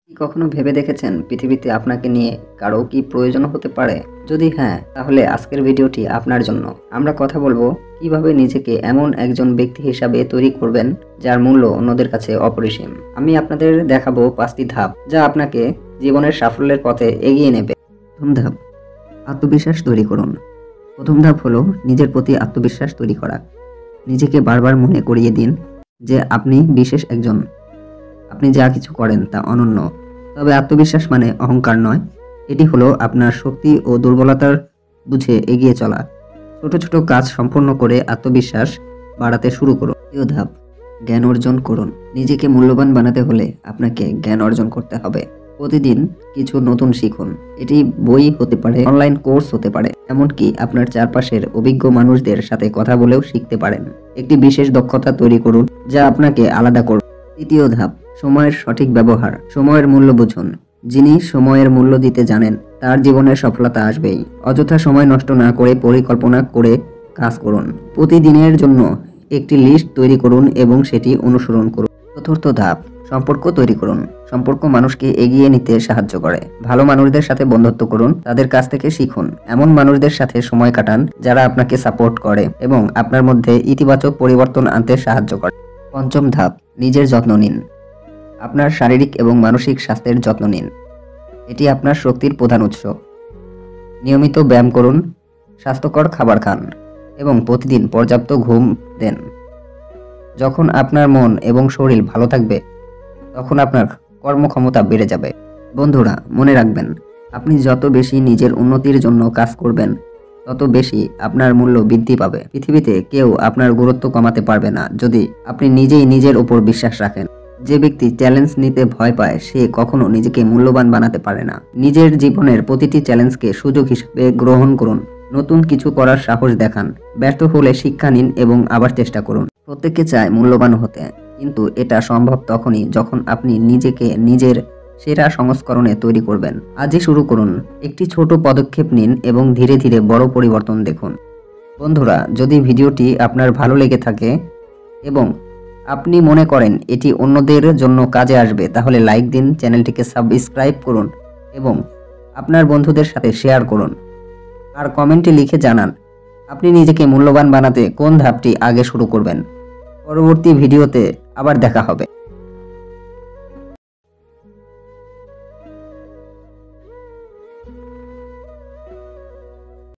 কি কখনো ভেবে দেখেছেন পৃথিবীতে আপনাকে নিয়ে কারো কি প্রয়োজন হতে পারে? যদি হ্যাঁ, তাহলে আজকের ভিডিওটি আপনার জন্য। আমরা কথা বলবো কিভাবে নিজেকে এমন একজন ব্যক্তি হিসাবে তৈরি করবেন যার মূল্য অন্যদের কাছে অপরিসীম। আমি আপনাদের দেখাবো 5টি ধাপ যা আপনাকে জীবনের সাফল্যের পথে এগিয়ে নেবে। প্রথম ধাপ, আত্মবিশ্বাস তৈরি করুন। প্রথম ধাপ হলো নিজের প্রতি আত্মবিশ্বাস তৈরি করা। নিজেকে বারবার মনে করিয়ে দিন যে আপনি বিশেষ একজন। আপনি যা কিছু করেন তা অনন্য। তবে আত্মবিশ্বাস মানে অহংকার নয়, এটি হলো আপনার শক্তি ও দুর্বলতার বুঝে এগিয়ে চলা। ছোট ছোট কাজ সম্পন্ন করে আত্মবিশ্বাস বাড়াতে শুরু করুন। দ্বিতীয় ধাপ, জ্ঞান অর্জন করুন। নিজেকে মূল্যবান বানাতে হলে আপনাকে জ্ঞান অর্জন করতে হবে। প্রতিদিন কিছু নতুন শিখুন। এটি বই হতে পারে, অনলাইন কোর্স হতে পারে, এমনকি আপনার চারপাশের অভিজ্ঞ মানুষদের সাথে কথা বলেও শিখতে পারেন। একটি বিশেষ দক্ষতা তৈরি করুন যা আপনাকে আলাদা করবে। তৃতীয় ধাপ, সময়ের সঠিক ব্যবহার। সময়ের মূল্য বুঝুন। যিনি সময়ের মূল্য দিতে জানেন তার জীবনে সফলতা আসবেই। অযথা সময় নষ্ট না করে পরিকল্পনা করে কাজ করুন। প্রতিদিনের জন্য একটি লিস্ট তৈরি করুন এবং সেটি অনুসরণ করুন। চতুর্থ ধাপ, সম্পর্ক তৈরি করুন। সম্পর্ক মানুষকে এগিয়ে নিতে সাহায্য করে। ভালো মানুষদের সাথে বন্ধুত্ব করুন, তাদের কাছ থেকে শিখুন। এমন মানুষদের সাথে সময় কাটান যারা আপনাকে সাপোর্ট করে এবং আপনার মধ্যে ইতিবাচক পরিবর্তন আনতে সাহায্য করে। পঞ্চম ধাপ, নিজের যত্ন নিন। আপনার শারীরিক এবং মানসিক স্বাস্থ্যের যত্ন নিন। এটি আপনার শক্তির প্রধান উৎস। নিয়মিত ব্যায়াম করুন, স্বাস্থ্যকর খাবার খান এবং প্রতিদিন পর্যাপ্ত ঘুম দেন। যখন আপনার মন এবং শরীর ভালো থাকবে তখন আপনার কর্মক্ষমতা বেড়ে যাবে। বন্ধুরা, মনে রাখবেন, আপনি যত বেশি নিজের উন্নতির জন্য কাজ করবেন তত বেশি আপনার মূল্য বৃদ্ধি পাবে। পৃথিবীতে কেউ আপনার গুরুত্ব কমাতে পারবে না যদি আপনি নিজেই নিজের উপর বিশ্বাস রাখেন। যে ব্যক্তি চ্যালেঞ্জ নিতে ভয় পায় সে কখনো নিজেকে মূল্যবান বানাতে পারে না। নিজের জীবনের প্রতিটি চ্যালেঞ্জকে সুযোগ হিসেবে গ্রহণ করুন। নতুন কিছু করার সাহস দেখান। ব্যর্থ হলে শিক্ষা নিন এবং আবার চেষ্টা করুন। প্রত্যেকে চায় মূল্যবান হতে, কিন্তু এটা সম্ভব তখনই যখন আপনি নিজেকে নিজের সেরা সংস্করণে তৈরি করবেন। আজই শুরু করুন। একটি ছোট পদক্ষেপ নিন এবং ধীরে ধীরে বড় পরিবর্তন দেখুন। বন্ধুরা, যদি ভিডিওটি আপনার ভালো লেগে থাকে এবং আপনি মনে করেন এটি অন্যদের জন্য কাজে আসবে তাহলে লাইক দিন, চ্যানেলটিকে সাবস্ক্রাইব করুন এবং আপনার বন্ধুদের সাথে শেয়ার করুন। আর কমেন্টে লিখে জানান আপনি নিজেকে মূল্যবান বানাতে কোন ধাপটি আগে শুরু করবেন। পরবর্তী ভিডিওতে আবার দেখা হবে।